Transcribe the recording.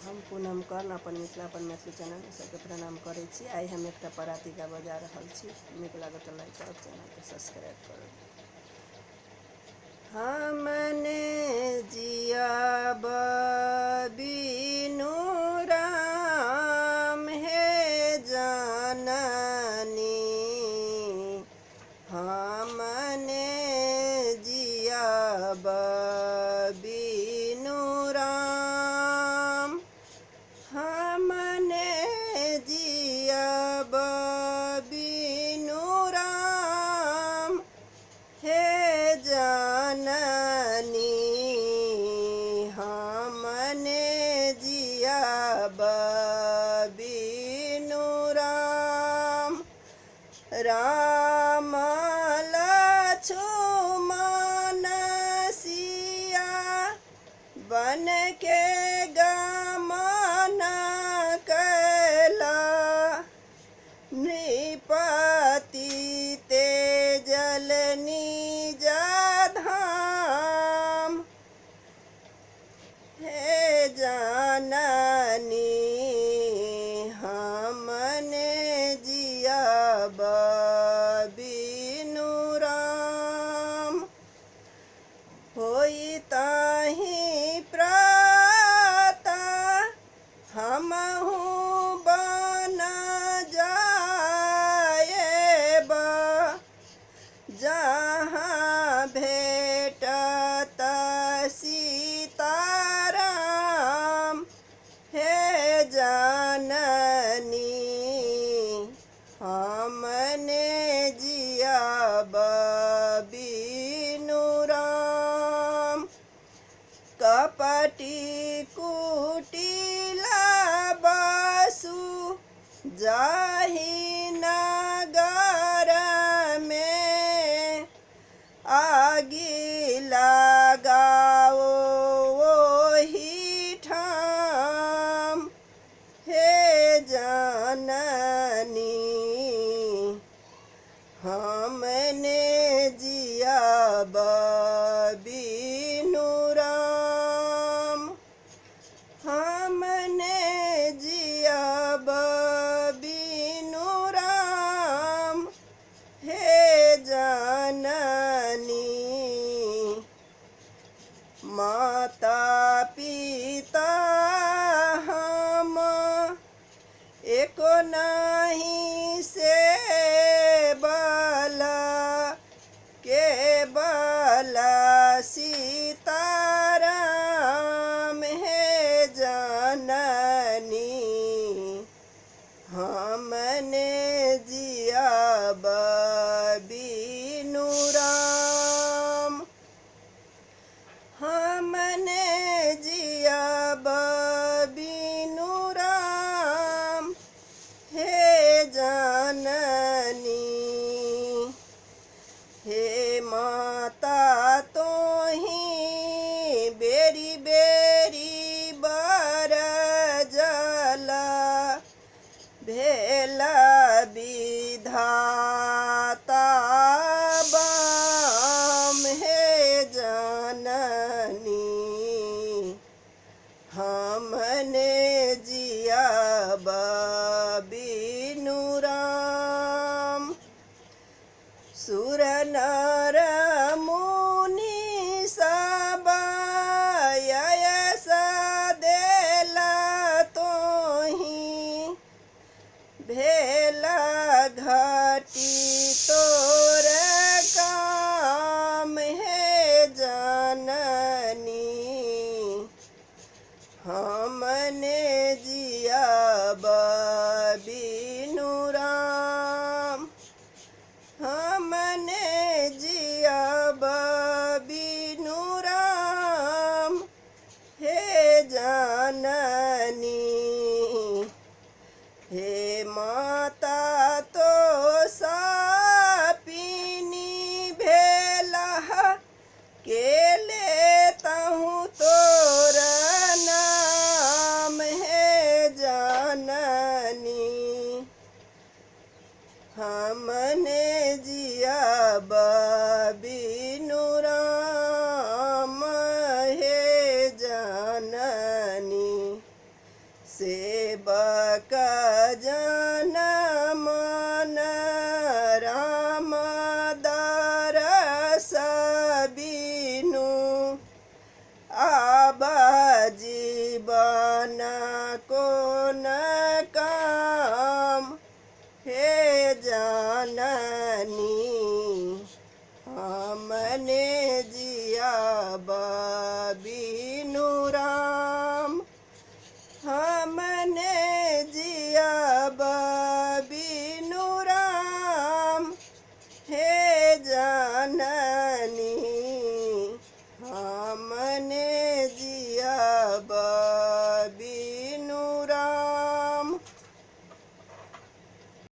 हम पूनम कर्ण अपन मिथिला अपन मैथिली चैनल सबके प्रणाम करै छी। आइ हम एकटा परातिका बजा रहल छी। नीक लागत तऽ लाइक करब, चैनल के सब्सक्राइब करब। हमने जियाब बिनु राम हे जननी, हमने जियाब बिनु राम, हमने जियाब बिनु राम हे जननी, हमने जियाब बिनु राम। राम लक्ष्मण सिया बन के गमन कैला, नृपति तेजल निज धाम हे जननी, हमने जियाब बिनु राम। होई ताहि प्रातः हमहु बन जाएब, जहाँ भेटत सीताराम हे जननी, हमने जियाब बिनु राम। कपटी कुटिला बसु जाहि नगर में, आगि लगाओ ओहि ठाम हे जननी, हमने जियाब बिनु राम, हमने जियाब बिनु राम हे जननी। माता पिता हम एको नहीं से बल, केवल सीताराम हे जननी, हमने जियाब बिनु राम, हमने जियाब बिनु राम हे जननी। हे माता तोहि बेरी बेरी बर जल, भेला विधाता बाम हे जननी, हमने जियाब बिनु राम। सुर नर मुनि सब यश देला तोहि, भेला घटी तोर काम हे जननी, हमने जियाब बिनु राम, हमने जियाब बिनु राम हे जननी। हे माता तो सापिनी भेलह, के लेतहु तोर नाम हे जननी, हमने जियाब बिनु राम हे जननी। मने जिया बबी